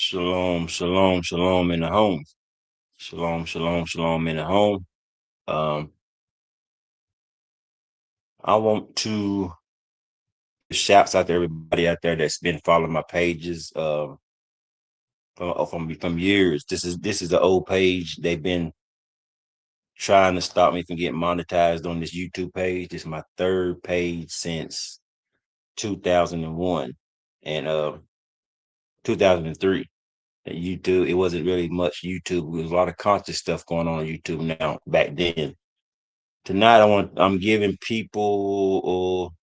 Shalom, shalom, shalom in the home. Shalom, shalom, shalom in the home. Um, I want to shouts out to everybody out there that's been following my pages from years. This is the old page. They've been trying to stop me from getting monetized on this YouTube page. This is my third page since 2001 and 2003. YouTube, it wasn't really much YouTube. There was a lot of conscious stuff going on YouTube now back then. Tonight I'm giving people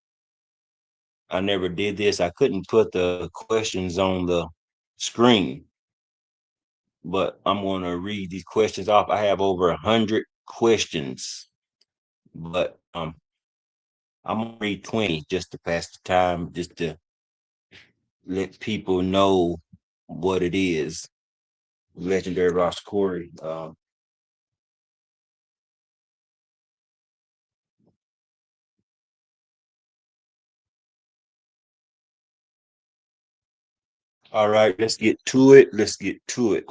I never did this. I couldn't put the questions on the screen, but I'm gonna read these questions off. I have over 100 questions, but I'm gonna read 20 just to pass the time, just to let people know what it is. Legendary Ras Cory. All right, let's get to it. Let's get to it.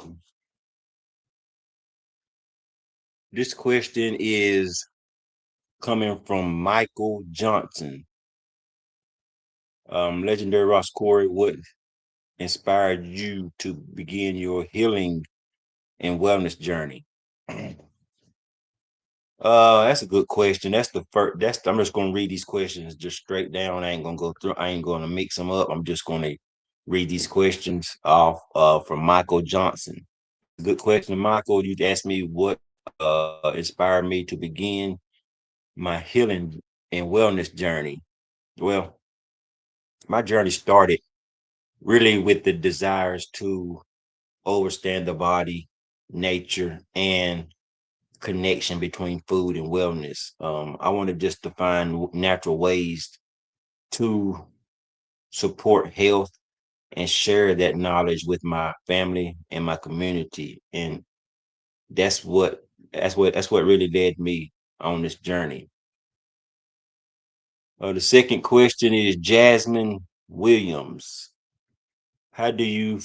This question is coming from Michael Johnson. Legendary Ross Corey, what inspired you to begin your healing and wellness journey? That's a good question. That's the first. I'm just gonna read these questions just straight down. I ain't gonna go through. I ain't gonna mix them up. I'm just gonna read these questions off from Michael Johnson. Good question, Michael. You asked me what inspired me to begin my healing and wellness journey. Well, my journey started really with the desires to understand the body, nature, and connection between food and wellness. I wanted just to find natural ways to support health and share that knowledge with my family and my community. And that's what that's what really led me on this journey. The second question is Jasmine Williams. How do you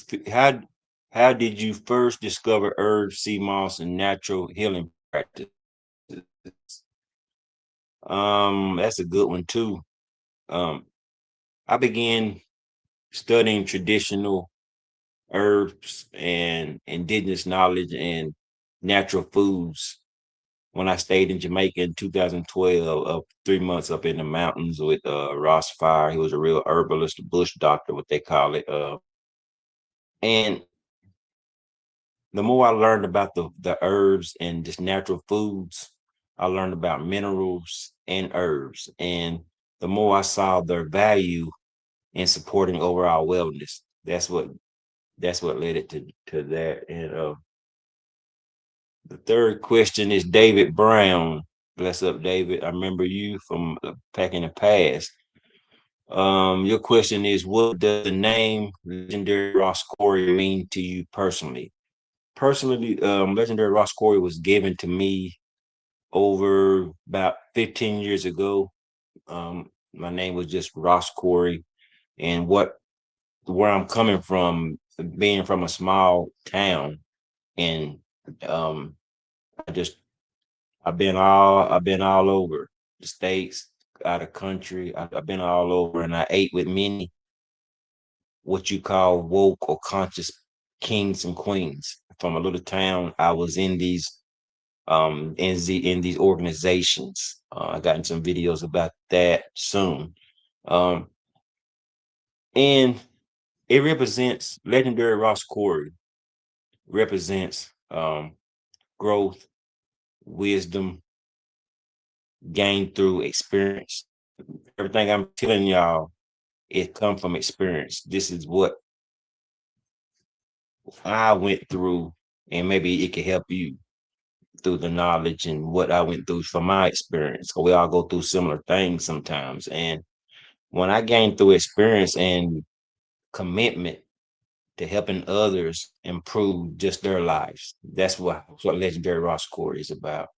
how did you first discover herbs, sea moss, and natural healing practices? That's a good one too. Um, I began studying traditional herbs and indigenous knowledge and natural foods when I stayed in Jamaica in 2012, 3 months up in the mountains with Rastafari. He was a real herbalist, a bush doctor, what they call it. And the more I learned about the herbs and just natural foods, I learned about minerals and herbs. And the more I saw their value in supporting overall wellness, that's what led it to that. And the third question is David Brown. Bless up, David. I remember you from back in the past. Your question is, what does the name Legendary Ross Corey mean to you personally? Personally, Legendary Ross Cory was given to me over about 15 years ago. My name was just Ross Cory, and where I'm coming from, being from a small town, and um, I just I've been all over the states, out of country. I've been all over, and I ate with many what you call woke or conscious kings and queens from a little town. I was in these organizations. I got in some videos about that soon. Um, and it represents legendary Ross Corey represents growth, wisdom gained through experience. Everything I'm telling y'all, it come from experience. This is what I went through, and maybe it can help you through the knowledge and what I went through from my experience. So we all go through similar things sometimes. And when I gained through experience and commitment to helping others improve just their lives, that's what Legendary Ross Cory is about.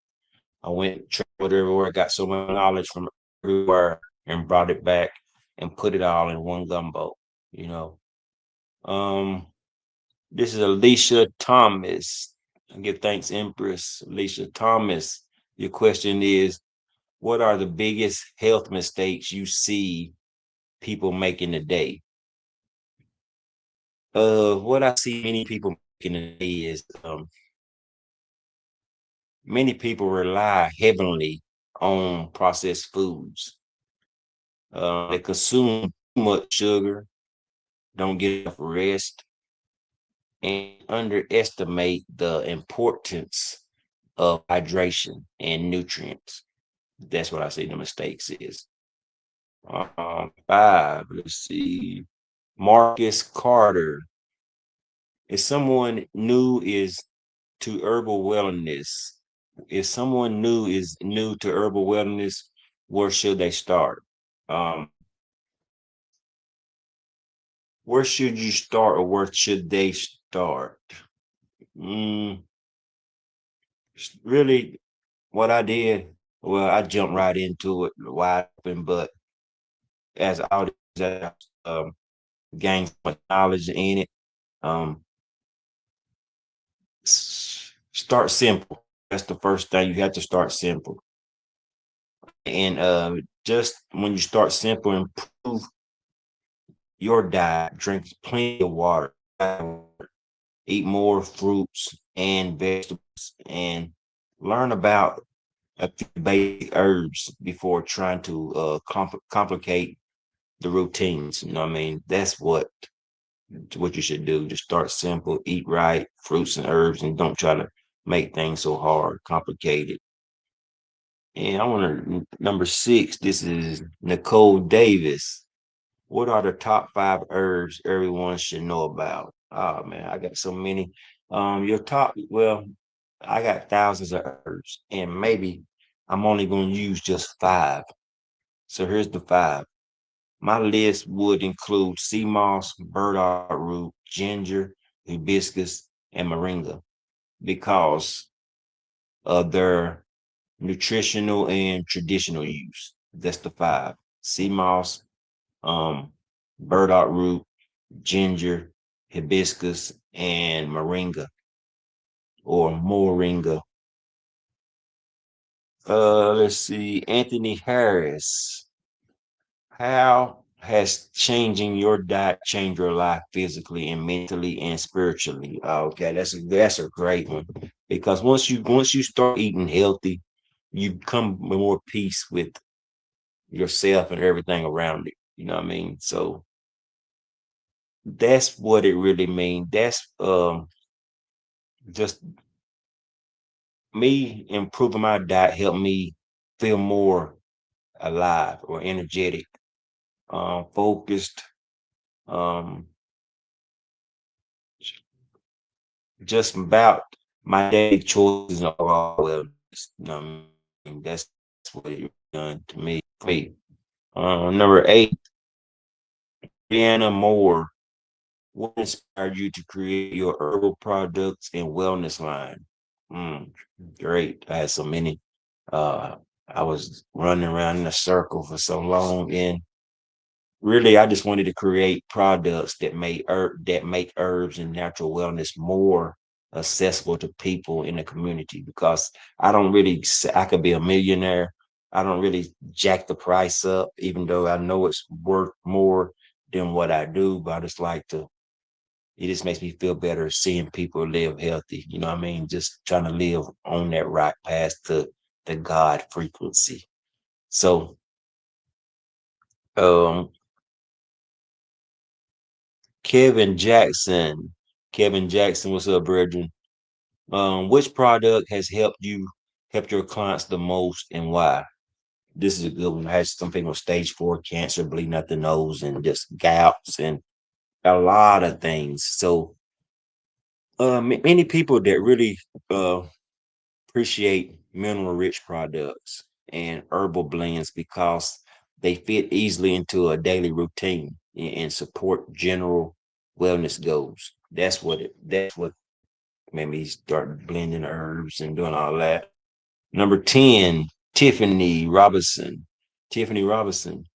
I went traveled everywhere, got so much knowledge from everywhere, and brought it back and put it all in one gumbo. You know, um, This is Alicia Thomas. I give thanks, Empress Alicia Thomas. Your question is, what are the biggest health mistakes you see people making today? What I see many people making today is many people rely heavily on processed foods. They consume too much sugar, don't get enough rest, and underestimate the importance of hydration and nutrients. That's what I say the mistakes is. Five, let's see. Marcus Carter. If someone new is to herbal wellness, if someone new is new to herbal wellness, where should they start? Um, where should you start or where should they start? Mm, really, what I did, well, I jumped right into it wide open, but as I um, gained so much knowledge in it, um, start simple. That's the first thing. You have to start simple. And just when you start simple, improve your diet, drink plenty of water, eat more fruits and vegetables, and learn about a few basic herbs before trying to complicate the routines. You know what I mean? That's what you should do. Just start simple, eat right, fruits and herbs, and don't try to make things so hard, complicated. And I want to number six. This is Nicole Davis. What are the top five herbs everyone should know about? Oh man, I got so many. Your top, well, I got thousands of herbs, and maybe I'm only going to use just five. So here's the five. My list would include sea moss, burdock root, ginger, hibiscus, and moringa because of their nutritional and traditional use. That's the five. Sea moss, um, burdock root, ginger, hibiscus, and moringa or moringa. Let's see. Anthony Harris. How has changing your diet changed your life physically and mentally and spiritually? Okay, that's a great one because once you start eating healthy, you come with more peace with yourself and everything around it. You know what I mean? So that's what it really means. That's just me improving my diet helped me feel more alive or energetic, focused, um, just about my daily choices and overall wellness. You know what I mean? That's what it done to me. Wait, number eight, Brianna Moore. What inspired you to create your herbal products and wellness line? Mm, great. I had so many. Uh, I was running around in a circle for so long, and really, I just wanted to create products that make herbs and natural wellness more accessible to people in the community because I don't really I could be a millionaire. I don't really jack the price up, even though I know it's worth more than what I do. But I just like to. It just makes me feel better seeing people live healthy. You know what I mean? Just trying to live on that right path to the God frequency. So, um, Kevin Jackson. Kevin Jackson, what's up, brethren? Which product has helped your clients the most and why? This is a good one. I had some people with stage four cancer, bleeding out the nose, and just gouts and a lot of things. So, many people that really appreciate mineral rich products and herbal blends because they fit easily into a daily routine and support general wellness goals. That's what made me start blending herbs and doing all that. Number 10, Tiffany Robinson. Tiffany Robinson,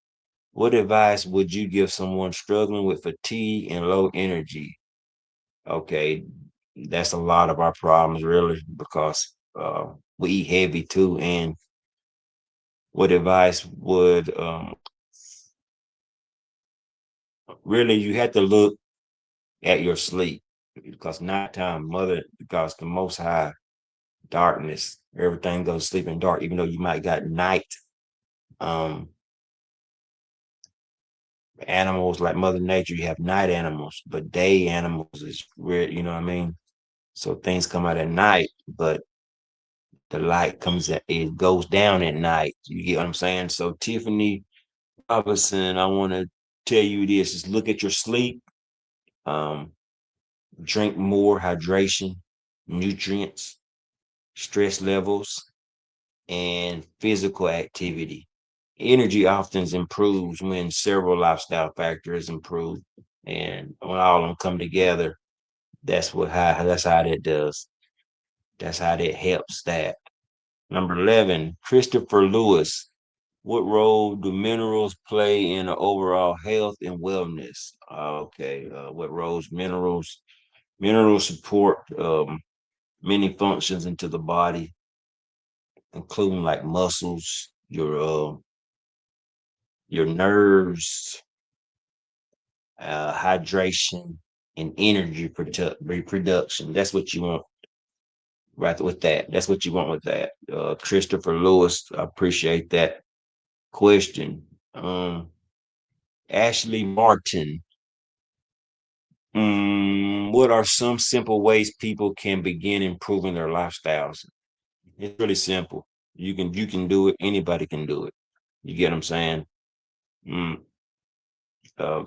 what advice would you give someone struggling with fatigue and low energy? Okay, that's a lot of our problems, really, because we eat heavy too. And what advice would really you have to look at your sleep because nighttime, mother, because the Most High darkness, everything goes to sleep in dark. Even though you might got night um animals like Mother Nature, you have night animals, but day animals is weird. You know what I mean? So things come out at night, but the light comes at it goes down at night. You get what I'm saying? So Tiffany Robinson, I want to tell you this: is look at your sleep, um, drink more hydration, nutrients, stress levels, and physical activity. Energy often improves when several lifestyle factors improve, and when all of them come together, that's how that does. That's how that helps that. Number 11, Christopher Lewis. What role do minerals play in the overall health and wellness? Okay, what roles minerals support many functions into the body, including like muscles, your nerves, hydration, and energy reproduction. That's what you want right with that. That's what you want with that. Christopher Lewis, I appreciate that question. Ashley Martin. What are some simple ways people can begin improving their lifestyles? It's really simple. You can do it. Anybody can do it. You get what I'm saying? Mm, uh,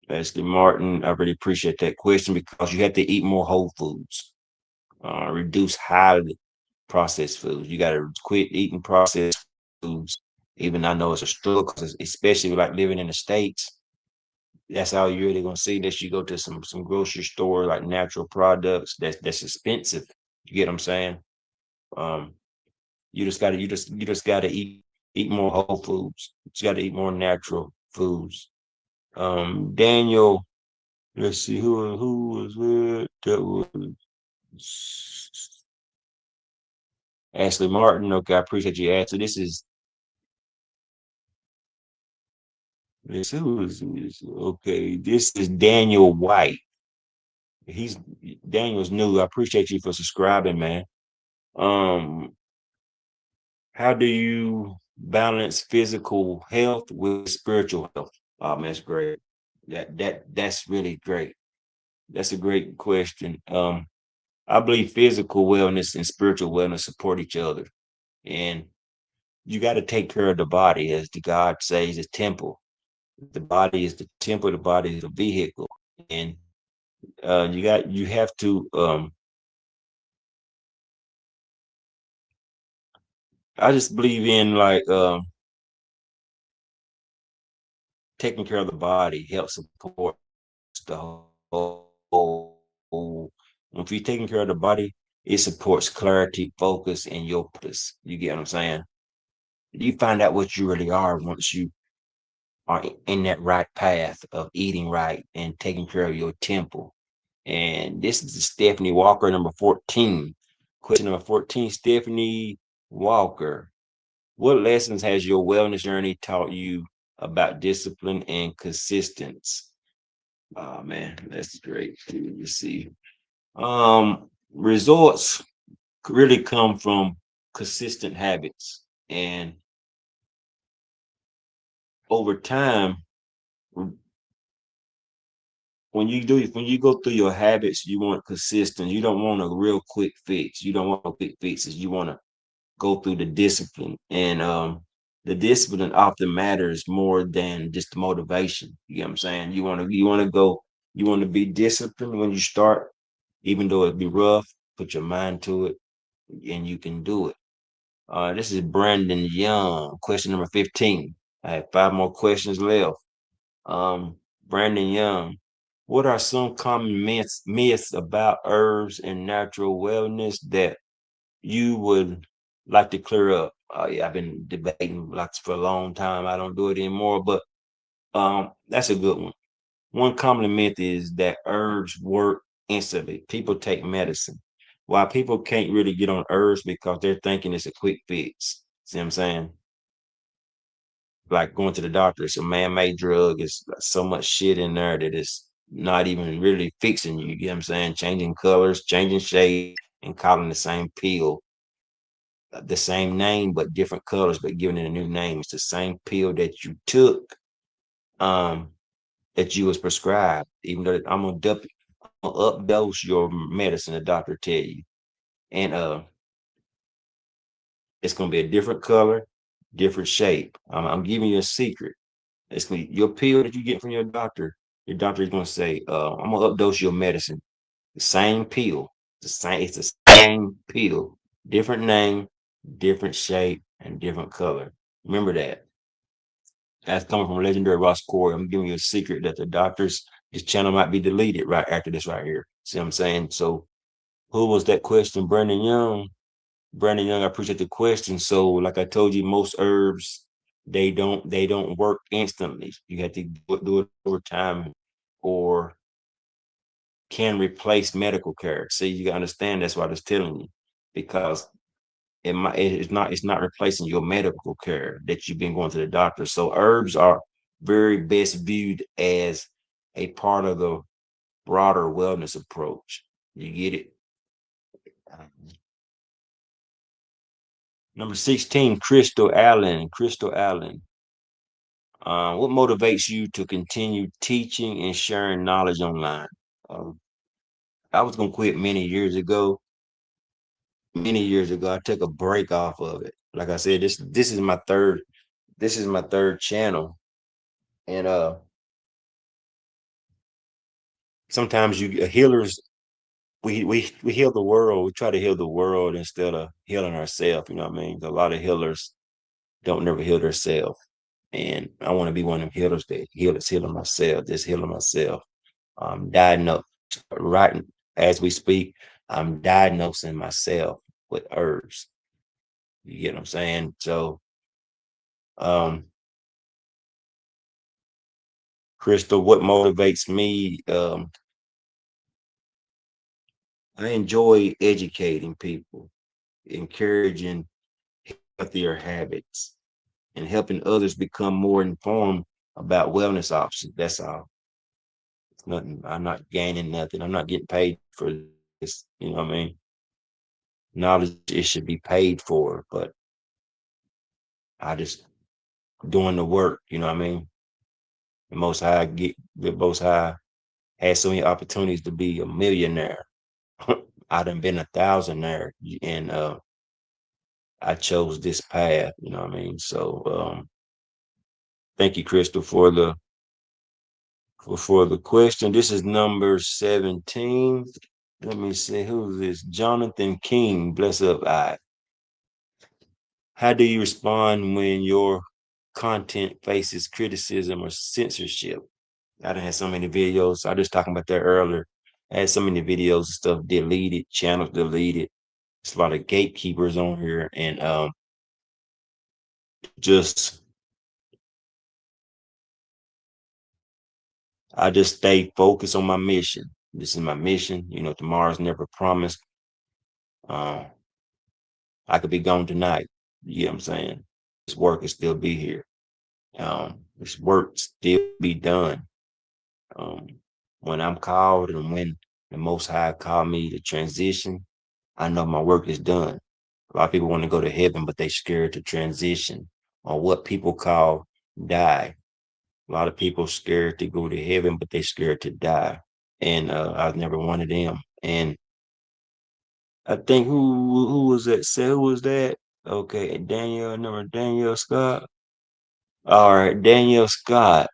Ashley Martin, I really appreciate that question because you have to eat more whole foods. Reduce highly processed foods. You got to quit eating processed foods. Even I know it's a struggle, 'cause especially like living in the States. That's all you're really gonna see. Unless you go to some grocery store like natural products. That's expensive. You get what I'm saying? Um, you just gotta eat more whole foods. You gotta eat more natural foods. Daniel, let's see who was it? That was Ashley Martin. Okay, I appreciate you asking. This who is this? Okay, this is Daniel White. He's Daniel's new. I appreciate you for subscribing, man. Um, how do you balance physical health with spiritual health? That's great. That's really great. That's a great question. I believe physical wellness and spiritual wellness support each other, and you got to take care of the body, as the God says, the temple. The body is the temple. The body is the vehicle, and you have to. I just believe in like taking care of the body helps support the whole. If you're taking care of the body, it supports clarity, focus, and your purpose. You get what I'm saying? You find out what you really are once you are in that right path of eating right and taking care of your temple. And this is Stephanie Walker, number 14. Question number 14, Stephanie Walker. What lessons has your wellness journey taught you about discipline and consistency? Oh man, that's great. Let's see. Results really come from consistent habits, and over time, when you go through your habits, you want consistent. You don't want a real quick fix. You don't want quick fixes. You want to go through the discipline, and the discipline often matters more than just the motivation. You get what I'm saying? You want to be disciplined when you start, even though it be rough. Put your mind to it, and you can do it. This is Brandon Young. Question number 15. I have five more questions left. Um, Brandon Young. What are some common myths about herbs and natural wellness that you would like to clear up? Yeah, I've been debating lots for a long time. I don't do it anymore, but that's a good one. one common myth is that herbs work instantly. People take medicine. Why people can't really get on herbs because they're thinking it's a quick fix. See what I'm saying? Like going to the doctor, it's a man-made drug. It's so much shit in there that it's not even really fixing you. You get what I'm saying? Changing colors, changing shape, and calling the same pill the same name but different colors, but giving it a new name. It's the same pill that you took, um, that you was prescribed. Even though I'm gonna updose your medicine, the doctor tell you, and it's gonna be a different color, different shape. I'm giving you a secret. It's gonna be your pill that you get from your doctor. Your doctor is gonna say, "I'm gonna updose your medicine." The same pill, the same. It's the same pill, different name, different shape, and different color. Remember that. That's coming from legendary Ras Cory. I'm giving you a secret that the doctors, this channel might be deleted right after this right here. See what I'm saying? So who was that question? Brandon Young. Brandon Young, I appreciate the question. So, like I told you, most herbs they don't work instantly. You have to do it over time or can replace medical care. See, you gotta understand that's what I was telling you. Because it's not replacing your medical care that you've been going to the doctor. So herbs are very best viewed as a part of the broader wellness approach. You get it? Number 16, Crystal Allen. Crystal Allen. What motivates you to continue teaching and sharing knowledge online? Um, I was gonna quit many years ago. Many years ago, I took a break off of it. Like I said, this is my third channel, and sometimes you healers we heal the world. We try to heal the world instead of healing ourselves. You know what I mean? A lot of healers don't never heal themselves, and I want to be one of them healers that healing myself, just healing myself. Diagnose right as we speak. I'm diagnosing myself with herbs. You get what I'm saying? So, um, Crystal, what motivates me? I enjoy educating people, encouraging healthier habits, and helping others become more informed about wellness options. That's all. It's nothing. I'm not gaining nothing. I'm not getting paid for this. You know what I mean? Knowledge it should be paid for, but I just doing the work. You know what I mean? The Most High had so many opportunities to be a millionaire. I done been a thousandaire, and I chose this path. You know what I mean? So thank you, Crystal, for the question. This is number 17. Let me see who's this. Jonathan King. Bless up. How do you respond when your content faces criticism or censorship? I done had so many videos. I was just talking about that earlier. I had so many videos and stuff deleted, channels deleted. It's a lot of gatekeepers on here, and just I just stay focused on my mission. This is my mission. Tomorrow's never promised. Uh, I could be gone tonight. You know what I'm saying? This work will still be here. This work still be done. Um, when I'm called and when the Most High called me to transition, I know my work is done. A lot of people want to go to heaven, but they scared to transition or what people call die. A lot of people scared to go to heaven, but they scared to die. And I was never one of them. And I think who was that? Say who was that? Okay, Daniel, number Daniel Scott. All right, Daniel Scott.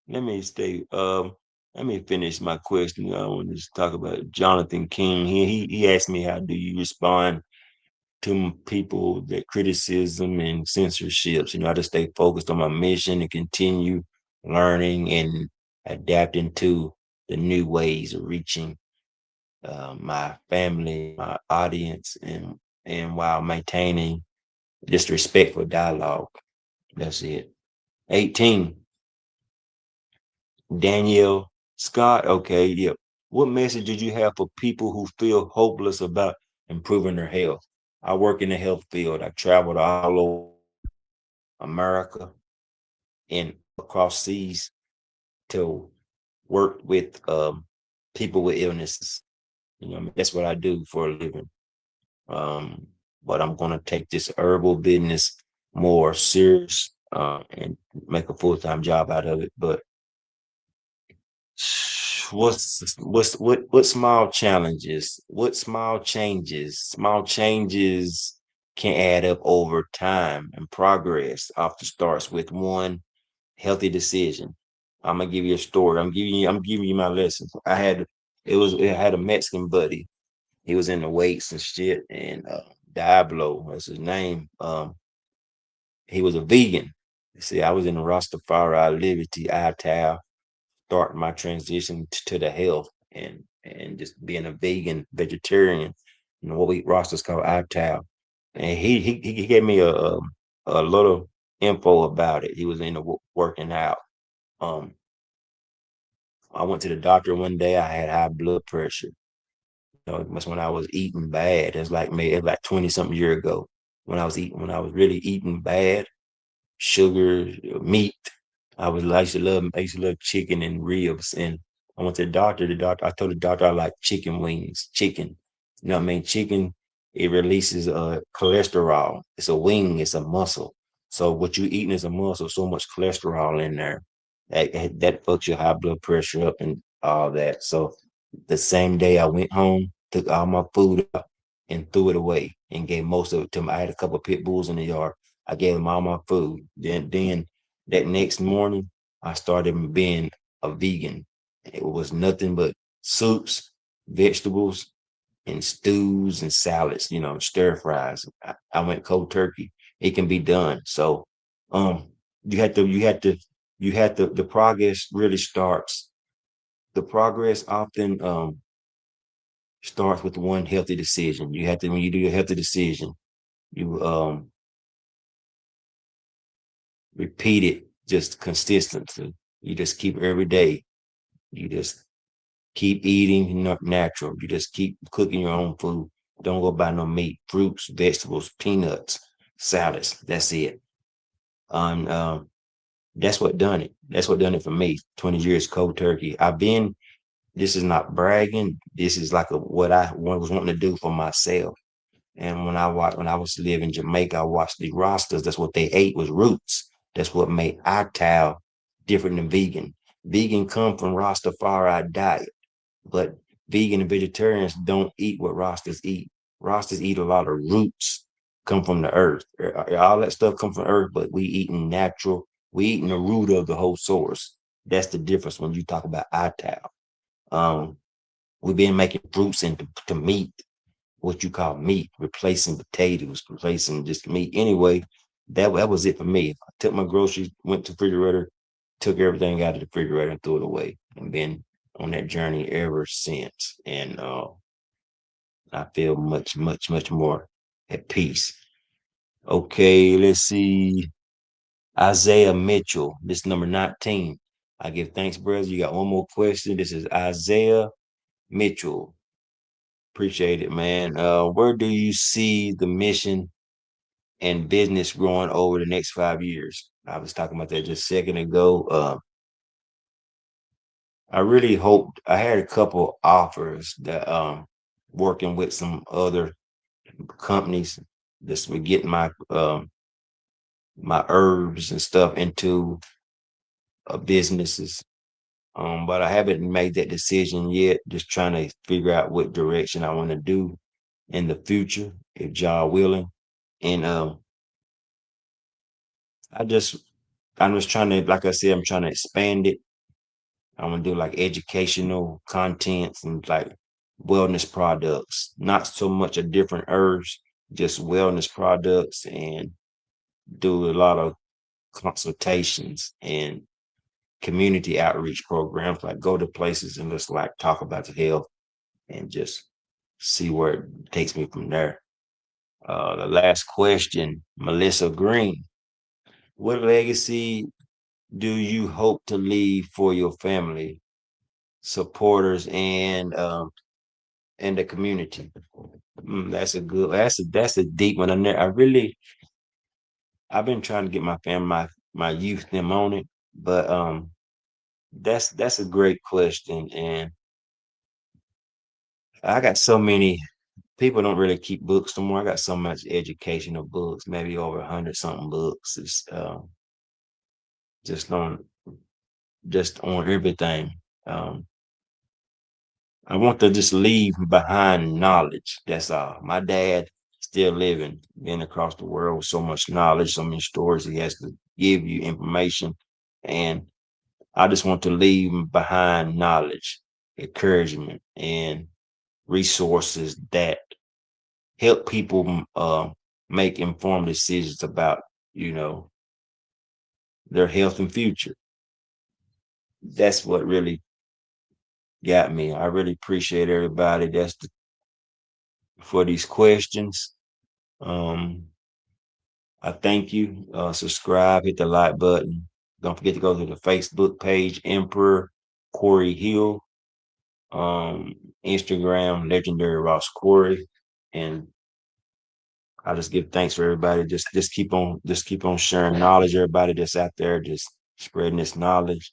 Let me stay. Let me finish my question. I want to talk about Jonathan King. He asked me how do you respond to people that criticism and censorships. I just stay focused on my mission and continue learning and adapting to the new ways of reaching my family, my audience, and while maintaining just respectful dialogue. That's it. 18. Danielle Scott. Okay, yep. What message did you have for people who feel hopeless about improving their health? I work in the health field. I traveled all over America and across seas to work with people with illnesses. That's what I do for a living. Um, but I'm gonna take this herbal business more serious and make a full time job out of it. But what small challenges, what small changes can add up over time, and progress often starts with one healthy decision. I'm gonna give you a story. I'm giving you my lesson. I had a Mexican buddy. He was in the weights and shit, and Diablo, that's his name. He was a vegan. See, I was in the Rastafari Liberty Ital, starting my transition to the health and just being a vegan vegetarian. What we Rastas call Ital. And he gave me a little info about it. He was into working out. Um, I went to the doctor one day. I had high blood pressure. That's when I was eating bad. It's like 20 something year ago when I was really eating bad, sugar, meat. I used to love chicken and ribs. And I went to the doctor. I told the doctor I like chicken wings, chicken. You know what I mean? Chicken, it releases cholesterol. It's a wing, it's a muscle. So what you eating is a muscle, so much cholesterol in there. That fucks your high blood pressure up and all that. So the same day I went home, took all my food out and threw it away and gave most of it to I had a couple of pit bulls in the yard. I gave them all my food. Then that next morning, I started being a vegan. It was nothing but soups, vegetables, and stews and salads, stir fries. I went cold turkey. It can be done. So um you had to you had to you had to the progress really starts. The progress often starts with one healthy decision. You have to when you do a healthy decision, you repeat it just consistently. You just keep every day. You just keep eating natural. You just keep cooking your own food. Don't go buy no meat, fruits, vegetables, peanuts, salads. That's it. And that's what done it. That's what done it for me. 20 years cold turkey. This is not bragging. This is like what I was wanting to do for myself. And when I was living in Jamaica, I watched the Rastas. That's what they ate was roots. That's what made Ital different than vegan. Vegan come from Rastafari diet, but vegan and vegetarians don't eat what Rastas eat. Rastas eat a lot of roots, come from the earth. All that stuff come from earth, but we eating natural. We eating the root of the whole source. That's the difference when you talk about Ital. Um, we've been making fruits into to meat, what you call meat, replacing potatoes, replacing just meat. Anyway, that was it for me. I took my groceries, went to the refrigerator, took everything out of the refrigerator and threw it away, and been on that journey ever since. And I feel much, much, much more at peace. Okay, let's see. Isaiah Mitchell, this number 19. I give thanks, brothers. You got one more question. This is Isaiah Mitchell. Appreciate it, man. Where do you see the mission and business growing over the next 5 years? I was talking about that just a second ago. I really hoped I had a couple offers that working with some other companies just with getting my herbs and stuff into businesses. But I haven't made that decision yet. Just trying to figure out what direction I want to do in the future, if Jah willing. And I just I'm just trying to, like I said, I'm trying to expand it. I want to do like educational contents and like wellness products, not so much of different herbs, just wellness products, and do a lot of consultations and community outreach programs, like go to places and just like talk about the health and just see where it takes me from there. The last question, Melissa Green. What legacy do you hope to leave for your family, supporters, and the community? That's a good. That's a deep one. I've been trying to get my family, my youth, them on it, but that's a great question, and I got so many people don't really keep books no more. I got so much educational books, maybe over 100 something books. It's just on just on everything. Um, I want to just leave behind knowledge. That's all. My dad still living, been across the world with so much knowledge, so many stories he has to give you information. And I just want to leave behind knowledge, encouragement, and resources that help people make informed decisions about, you know, their health and future. That's what really got me. I really appreciate everybody for these questions. Um, I thank you. Subscribe, hit the like button. Don't forget to go to the Facebook page, Emperor Corey Hill. Um, Instagram, legendary Ras Cory. And I just give thanks for everybody. Just keep on sharing knowledge. Everybody that's out there, just spreading this knowledge,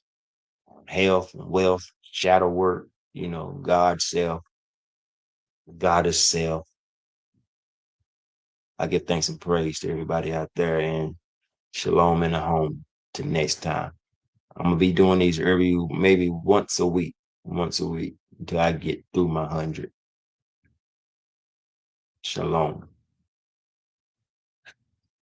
health, wealth, shadow work, God self, Goddess self. I give thanks and praise to everybody out there, and shalom in the home. Till next time. I'm gonna be doing these maybe once a week until I get through my 100. Shalom.